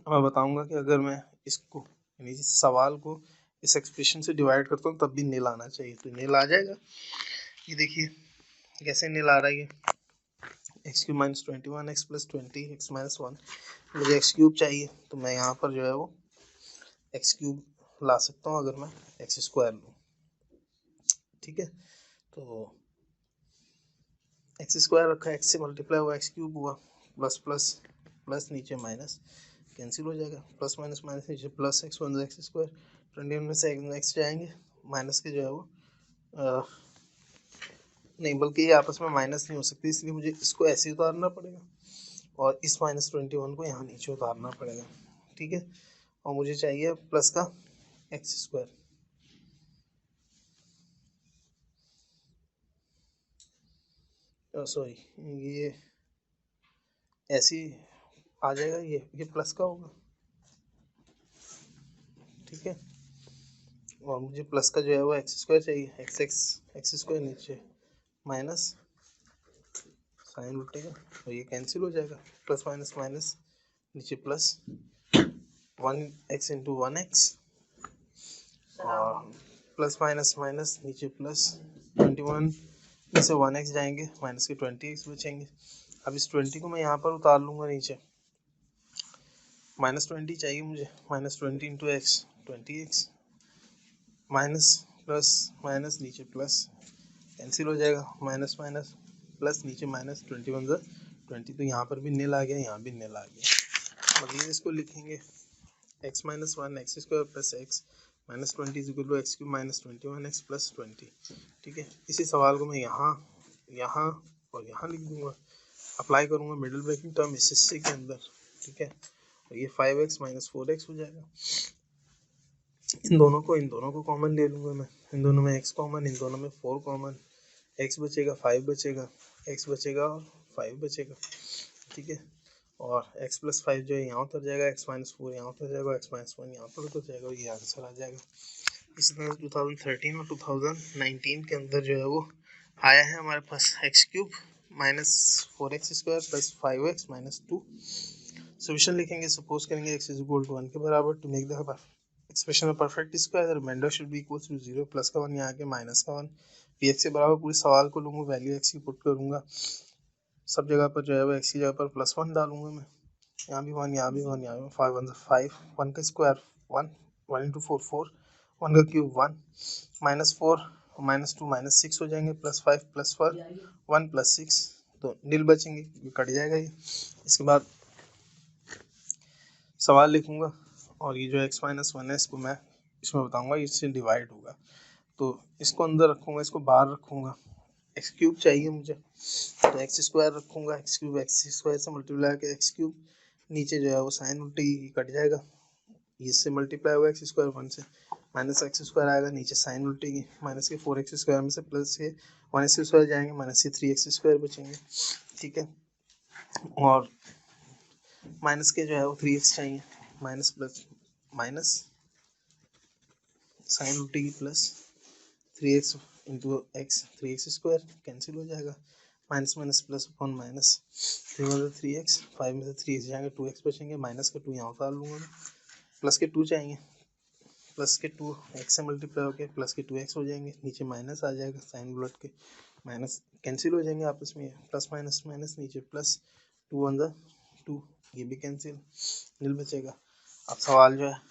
मैं बताऊंगा कि अगर मैं इसको यानी सवाल को इस एक्सप्रेशन से डिवाइड करता हूँ तब भी नील आना चाहिए, तो नील आ जाएगा। ये देखिए कैसे नील आ रहा है, ये x cube minus 21 x plus 20 x minus 1। मुझे एक्स क्यूब चाहिए तो मैं यहाँ पर जो है वो एक्स क्यूब ला सकता हूँ अगर मैं एक्स स्क्वायर लूँ। ठीक है, तो एक्स स्क्वायर रखा, एक्स से मल्टीप्लाई हुआ एक्स क्यूब हुआ, प्लस प्लस प्लस नीचे माइनस कैंसिल हो जाएगा, प्लस माइनस माइनस नीचे प्लस एक्स 1 एक्स स्क्वायर 21 में से एक्स जाएंगे, माइनस के जो है वो नहीं बल्कि ये आपस में माइनस नहीं हो सकती, इसलिए मुझे इसको ऐसे उतारना पड़ेगा और इस माइनस 21 को यहाँ नीचे उतारना पड़ेगा। ठीक है, और मुझे चाहिए प्लस का एक्स स्क्वायर। सॉरी ये ऐसे आ जाएगा, ये प्लस का होगा। ठीक है, और मुझे प्लस का जो है वो एक्स स्क्वायर चाहिए, एक्स स्क्वायर नीचे माइनस साइन उल्टेगा और ये कैंसिल हो जाएगा, प्लस माइनस माइनस नीचे प्लस 1x इंटू 1x और प्लस माइनस माइनस नीचे प्लस 21 में से 1x जाएंगे, माइनस के 20x बचेंगे। अब इस 20 को मैं यहाँ पर उतार लूँगा नीचे, माइनस 20 चाहिए मुझे, minus 20 into x 20x minus plus minus नीचे प्लस कैंसिल हो जाएगा, माइनस माइनस प्लस नीचे माइनस 21 ज़ा 20, तो यहाँ पर भी नील आ गया, यहाँ भी नील आ गया। अब ये इसको लिखेंगे x minus 1 x square plus x minus 20 is equal to x cube minus 21 x plus 20। ठीक है, इसी सवाल को मैं यहाँ यहाँ और यहाँ लिख दूंगा, अप्लाई करूँगा मिडिल ब्रेकिंग टर्म इस हिस्से के अंदर। ठीक है, और ये 5x माइनस 4x हो जाएगा। इन दोनों को कॉमन ले लूँगा मैं, इन दोनों में x कॉमन, इन दोनों में 4 कॉमन, x बचेगा 5 बचेगा, x बचेगा और 5 बचेगा। ठीक है, और x प्लस 5 जो है यहाँ उतर जाएगा, x माइनस 4 यहाँ उतर जाएगा, x माइनस 1 यहाँ पर उतर जाएगा, ये आंसर आ जाएगा। इसी तरह 2013 और 2019 के अंदर जो है वो आया है हमारे पास x cube minus 4x square plus 5x minus 2। Solution लिखेंगे, सपोज करेंगे x इज इक्वल टू 1 के बराबर। टू मेक द एक्सप्रेशन में perfect square the remainder should be equal to 0। Plus का 1 यहाँ के माइनस का 1, px के बराबर पूरे सवाल को लूँगा, वैल्यू x की पुट करूँगा, सब जगह पर जो है वो x की जगह पर प्लस 1 डालूंगा मैं, यहाँ भी 1 यहाँ भी 1 यहाँ भी 5 1 5, 1 का स्क्वायर 1, 1 इंटू 4 4, 1 का क्यूब 1, माइनस 4 माइनस 2 माइनस 6 हो जाएंगे, प्लस 5 प्लस 1 प्लस 6, तो नील बचेंगे, कट जाएगा ये। इसके बाद सवाल लिखूंगा और ये जो x माइनस 1 है इसको मैं इसमें बताऊंगा, इससे डिवाइड होगा, तो इसको अंदर रखूंगा, इसको बाहर रखूंगा। एक्स क्यूब चाहिए मुझे तो एक्स स्क्वायर रखूंगा, एक्स क्यूब एक्स स्क्वायर से मल्टीप्लाई करके एक्स क्यूब, नीचे जो है वो साइन उल्टी कट जाएगा, इससे मल्टीप्लाई होगा एक्स स्क्वायर 1 से, माइनस एक्स स्क्वायर आएगा, नीचे साइन उल्टेगी, माइनस के 4x स्क्वायर में से प्लस के 1x स्क्वायर जाएंगे, माइनस के 3x स्क्वायर बचेंगे, ठीक है। और माइनस के जो है वो 3x चाहिए, माइनस प्लस माइनस साइन उल्टेगी plus 3x into x, 3x square cancel हो जाएगा, minus minus plus upon minus, 3 में से 3x, 5 में से 3x जाएंगे, 2x बचेंगे, माइनस का 2 यहाँ उतार लूँगा मैं, प्लस के 2 चाहिए, प्लस के 2 एक्स से मल्टीप्लाई होकर प्लस के 2x हो जाएंगे, नीचे माइनस आ जाएगा, साइन उलट के माइनस कैंसिल हो जाएंगे आपस में, प्लस माइनस माइनस, नीचे प्लस 2 वन ज़ा 2, ये भी कैंसिल, नील बचेगा। अब सवाल जो है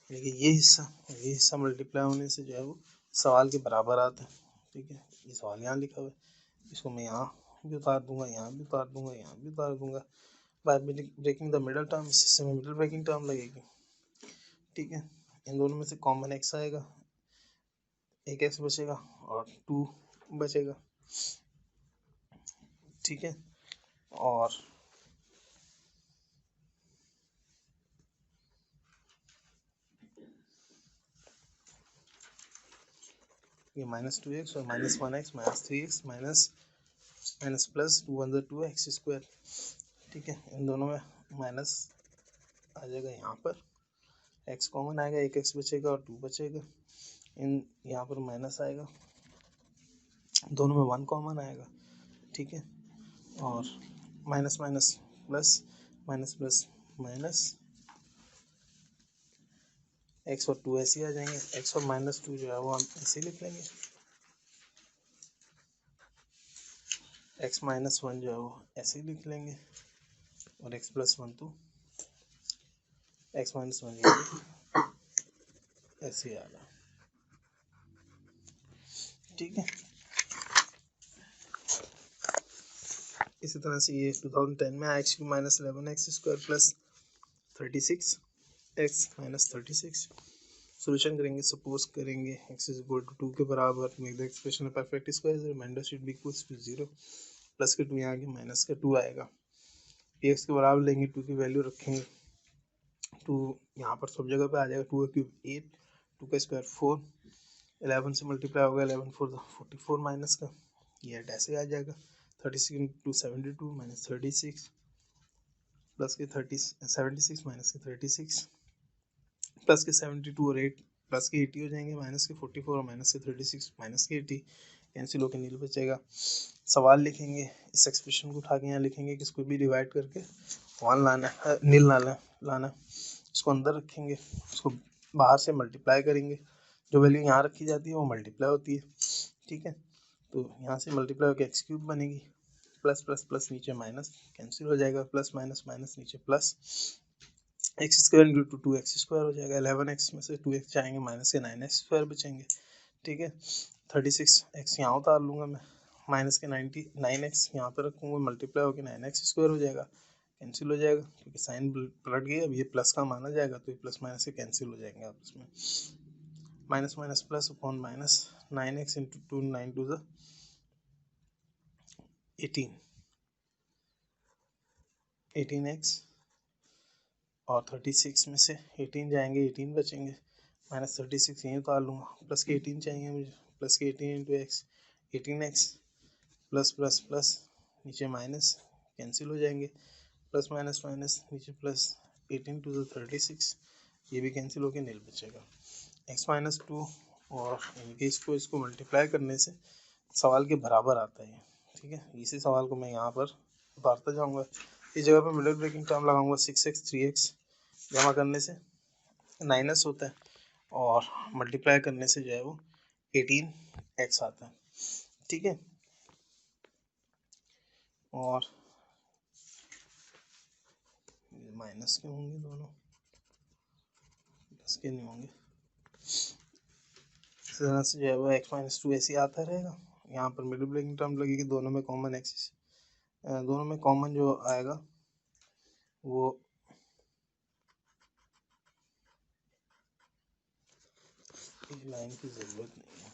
देखिए ये हिस्सा मल्टीप्लाई होने से जो है वो सवाल के बराबर आता है, ठीक है। ये सवाल यहाँ लिखा हुआ है, इसको मैं यहाँ भी उतार दूंगा, यहाँ भी उतार दूंगा, यहाँ भी उतार दूंगा, by breaking the middle term, इससे में मिडल ब्रेकिंग टर्म लगेगी, ठीक है। इन दोनों में से कॉमन एक्स आएगा, एक एक्स बचेगा और 2 बचेगा, ठीक है। और ये -2x और -1x -3x minus plus 2 one ज़ा 2 एक्स स्क्वायर, ठीक है। इन दोनों में माइनस आ जाएगा, यहाँ पर x कॉमन आएगा, एक x बचेगा और 2 बचेगा, इन यहाँ पर माइनस आएगा, दोनों में 1 कॉमन आएगा, ठीक है। और minus minus plus, minus plus minus, x और 2 ऐसे आ जाएंगे, x और -2 जो है वो हम ऐसे लिख लेंगे, x -1 जो है वो ऐसे लिख लेंगे, और x +1 तो x -1 ये भी ऐसे आ रहा, ठीक है। इसी तरह से ये 2010 में आया x³ -11x² plus 36x -36 solution करेंगे, सपोज करेंगे x इज इक्वल टू 2 के बराबर, make the expression perfect square, remainder should be equals to 0, plus के 2 यहाँ आगे माइनस का 2 आएगा, x के बराबर लेंगे, 2 की वैल्यू रखेंगे, 2 यहाँ पर सब जगह पे आ जाएगा, 2 का क्यूब 8, 2 का स्क्वायर 4, 11 से मल्टीप्लाई होगा, 11 4 44 माइनस का, ये ऐसे आ जाएगा, 36 इंटू 72 माइनस 36 प्लस के 76 माइनस के 36 प्लस के 72 और 8 प्लस के 80 हो जाएंगे, माइनस के 44 और माइनस के 36 माइनस के 80 कैंसिल होकर नील बचेगा। सवाल लिखेंगे, इस एक्सप्रेशन को उठा के यहाँ लिखेंगे कि इसको भी डिवाइड करके 1 लाना है, नील लाना, इसको अंदर रखेंगे, इसको बाहर से मल्टीप्लाई करेंगे, जो वैल्यू यहाँ रखी जाती है वो मल्टीप्लाई होती है, ठीक है। तो यहाँ से मल्टीप्लाई होकर x³ बनेगी, प्लस प्लस प्लस नीचे माइनस कैंसिल हो जाएगा, प्लस माइनस माइनस नीचे प्लस, x² इंटू 2x² हो जाएगा, 11x में से 2x जाएंगे, माइनस के 9x² बचेंगे, ठीक है। 36x यहाँ उतार लूँगा मैं, माइनस के 9x यहाँ पर रखूँगा, मल्टीप्लाई होकर 9x² हो जाएगा, कैंसिल हो जाएगा क्योंकि साइन पलट गई, अब ये प्लस का माना जाएगा तो ये प्लस माइनस से कैंसिल हो जाएंगे आपस में, minus minus plus upon minus, 9x into 2 9 2 18x और 36 में से 18 जाएंगे, 18 बचेंगे, माइनस 36 यहीं उतार लूँगा, प्लस के 18 चाहिए मुझे, प्लस के 18 into x, 18x plus plus plus नीचे माइनस कैंसिल हो जाएंगे, प्लस माइनस माइनस नीचे प्लस, 18 टू 36 ये भी कैंसिल होकर नील बचेगा, x-2 और इनके इसको मल्टीप्लाई करने से सवाल के बराबर आता है, ठीक है। इसी सवाल को मैं यहाँ पर उतारता जाऊँगा, इस जगह पर मिडल ब्रेकिंग टर्म लगाऊंगा, 6x 3x जमा करने से 9x होता है और मल्टीप्लाई करने से जो है वो 18x आता है, ठीक है। और माइनस के होंगे दोनों, प्लस के नहीं होंगे, इस तरह से जो है वो x-2 ऐसे आता रहेगा, यहाँ पर मिडल ब्रेकिंग टर्म लगेगी, दोनों में कॉमन एक्सिस, दोनों में कॉमन जो आएगा वो लाइन की ज़रूरत नहीं है,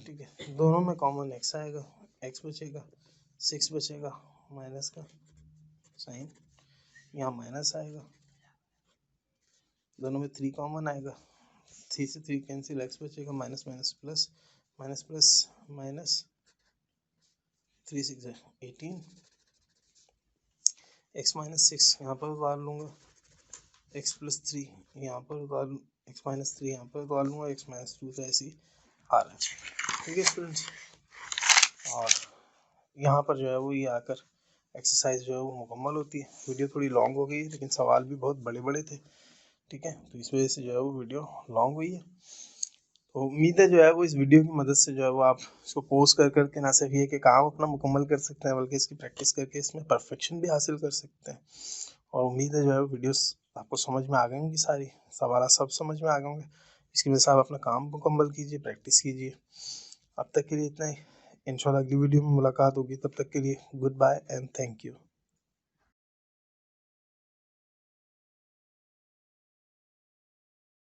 ठीक है। दोनों में कॉमन x आएगा, x बचेगा, 6 बचेगा, माइनस का साइन यहाँ माइनस आएगा, दोनों में 3 कॉमन आएगा, 3 से 3 कैंसिल, एक्स बचेगा minus minus plus, minus plus minus 3 6 18, x minus 6 यहाँ पर उतार लूँगा, एक्स प्लस 3 यहाँ पर उतार, एक्स माइनस 3 यहाँ पर उतार लूँगा, एक्स माइनस 2 तो ऐसे ही आ रहा है। ठीक है स्टूडेंट्स, और यहाँ पर जो है वो ये आकर एक्सरसाइज जो है वो मुकम्मल होती है। वीडियो थोड़ी लॉन्ग हो गई है लेकिन सवाल भी बहुत बड़े बड़े थे, ठीक है, तो इस वजह से जो है वो वीडियो लॉन्ग हुई है। तो उम्मीद है जो है वो इस वीडियो की मदद से जो है वो आप इसको पोस्ट कर करके ना सिर्फ ये कि काम अपना मुकम्मल कर सकते हैं बल्कि इसकी प्रैक्टिस करके इसमें परफेक्शन भी हासिल कर सकते हैं। और उम्मीद है जो है वो वीडियोस आपको समझ में आ गई होंगी, सारी सवाल सब समझ में आ गए होंगे। इसकी वजह से आप अपना काम मुकम्मल कीजिए, प्रैक्टिस कीजिए। अब तक के लिए इतना ही, इंशाल्लाह अगली वीडियो में मुलाकात होगी, तब तक के लिए goodbye and thank you.